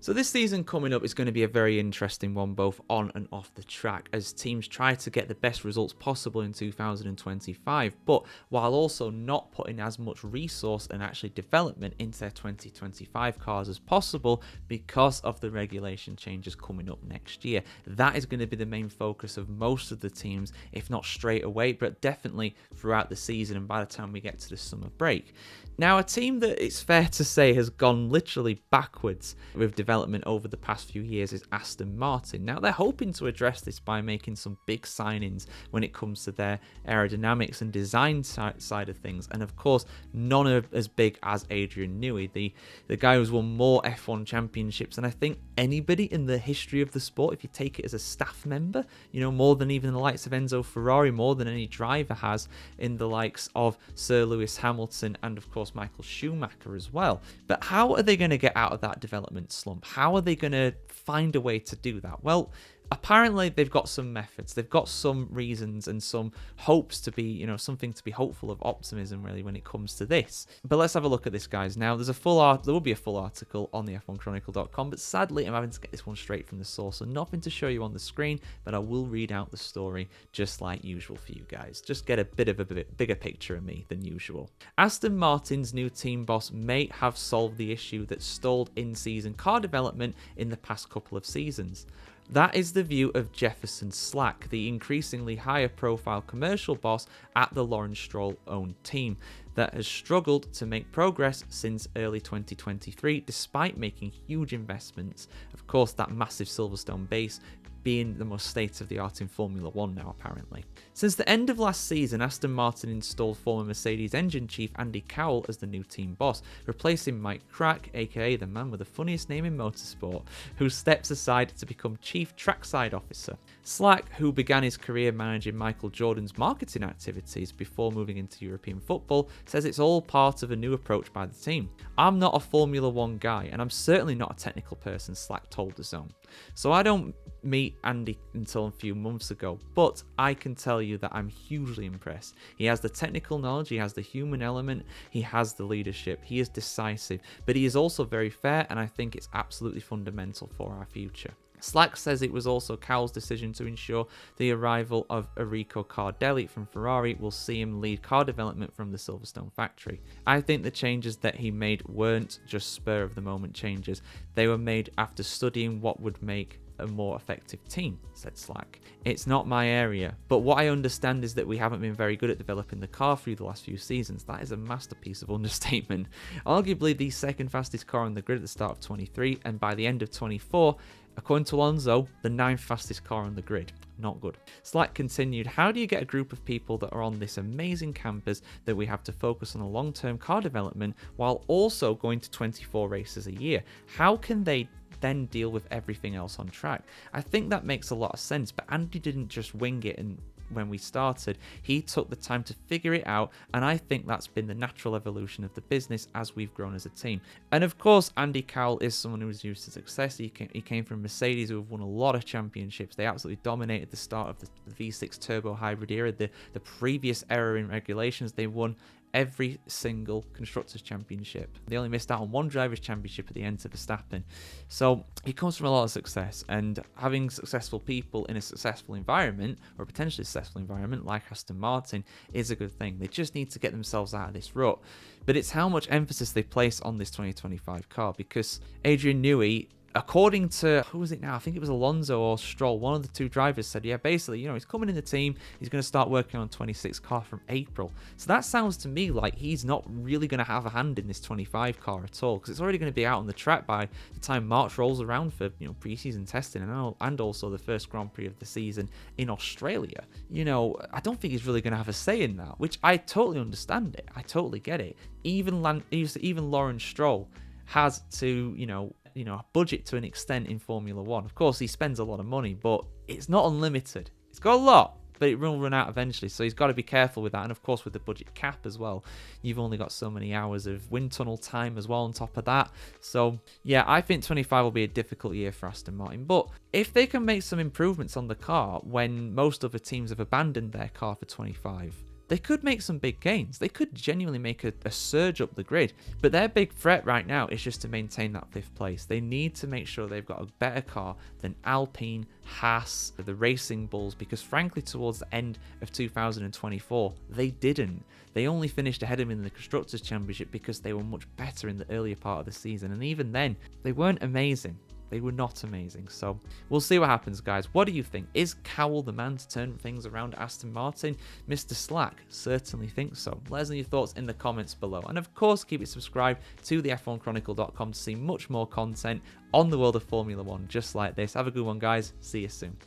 So this season coming up is going to be a very interesting one, both on and off the track, as teams try to get the best results possible in 2025, but while also not putting as much resource and actually development into their 2025 cars as possible because of the regulation changes coming up next year. That is going to be the main focus of most of the teams, if not straight away, but definitely throughout the season and by the time we get to the summer break. Now, a team that it's fair to say has gone literally backwards with development over the past few years is Aston Martin. Now, they're hoping to address this by making some big signings when it comes to their aerodynamics and design side of things. And of course, none are as big as Adrian Newey, the guy who's won more F1 championships than I think anybody in the history of the sport, if you take it as a staff member, more than even the likes of Enzo Ferrari, more than any driver has in the likes of Sir Lewis Hamilton and of course Michael Schumacher as well. But how are they going to get out of that development slump? How are they going to find a way to do that? Well, apparently they've got some methods, they've got some reasons and some hopes to be, something to be hopeful of, optimism really when it comes to this. But let's have a look at this, guys. Now, there will be a full article on the F1Chronicle.com, but sadly I'm having to get this one straight from the source, so nothing to show you on the screen, but I will read out the story just like usual for you guys. Just get a bit of a bigger picture of me than usual. Aston Martin's new team boss may have solved the issue that stalled in-season car development in the past couple of seasons. That is the view of Jefferson Slack, the increasingly higher profile commercial boss at the Lawrence Stroll-owned team that has struggled to make progress since early 2023 despite making huge investments. Of course, that massive Silverstone base being the most state-of-the-art in Formula 1 now, apparently. Since the end of last season, Aston Martin installed former Mercedes engine chief Andy Cowell as the new team boss, replacing Mike Crack, aka the man with the funniest name in motorsport, who steps aside to become chief trackside officer. Slack, who began his career managing Michael Jordan's marketing activities before moving into European football, says it's all part of a new approach by the team. "I'm not a Formula 1 guy, and I'm certainly not a technical person," Slack told The Zone. "So I don't meet Andy until a few months ago, but I can tell you that I'm hugely impressed. He has the technical knowledge, he has the human element, he has the leadership, he is decisive, but he is also very fair, and I think it's absolutely fundamental for our future." Slack says it was also Cowell's decision to ensure the arrival of Enrico Cardelli from Ferrari will see him lead car development from the Silverstone factory. "I think the changes that he made weren't just spur of the moment changes. They were made after studying what would make a more effective team," said Slack. "It's not my area, but what I understand is that we haven't been very good at developing the car through the last few seasons." That is a masterpiece of understatement. "Arguably the second fastest car on the grid at the start of 23, and by the end of 24, according to Alonso, the 9th fastest car on the grid. Not good." Slack continued, "How do you get a group of people that are on this amazing campus that we have to focus on a long-term car development while also going to 24 races a year? How can they then deal with everything else on track?" I think that makes a lot of sense, but Andy didn't just wing it when we started. He took the time to figure it out, and I think that's been the natural evolution of the business as we've grown as a team. And of course, Andy Cowell is someone who was used to success. He came from Mercedes, who have won a lot of championships. They absolutely dominated the start of the V6 turbo hybrid era. The previous era in regulations, they won every single Constructors' Championship. They only missed out on one Drivers' Championship at the end to Verstappen. So he comes from a lot of success, and having successful people in a successful environment, or a potentially successful environment like Aston Martin, is a good thing. They just need to get themselves out of this rut. But it's how much emphasis they place on this 2025 car, because Adrian Newey, according to, who was it now? I think it was Alonso or Stroll. One of the two drivers said, yeah, basically, he's coming in the team. He's going to start working on 26 car from April. So that sounds to me like he's not really going to have a hand in this 25 car at all, because it's already going to be out on the track by the time March rolls around for, pre-season testing and also the first Grand Prix of the season in Australia. I don't think he's really going to have a say in that, which I totally understand it. I totally get it. Even Lawrence Stroll has to, budget to an extent in Formula 1. Of course, he spends a lot of money, but it's not unlimited. It's got a lot, but it will run out eventually, so he's got to be careful with that. And of course, with the budget cap as well, you've only got so many hours of wind tunnel time as well on top of that. So yeah, I think 25 will be a difficult year for Aston Martin, but if they can make some improvements on the car when most other teams have abandoned their car for 25, they could make some big gains. They could genuinely make a surge up the grid. But their big threat right now is just to maintain that 5th place. They need to make sure they've got a better car than Alpine, Haas, the Racing Bulls, because frankly, towards the end of 2024, they didn't. They only finished ahead of them in the Constructors' Championship because they were much better in the earlier part of the season. And even then, they weren't amazing. They were not amazing. So we'll see what happens, guys. What do you think? Is Cowell the man to turn things around at Aston Martin? Mr. Slack certainly thinks so. Let us know your thoughts in the comments below. And of course, keep it subscribed to the F1Chronicle.com to see much more content on the world of Formula 1 just like this. Have a good one, guys. See you soon.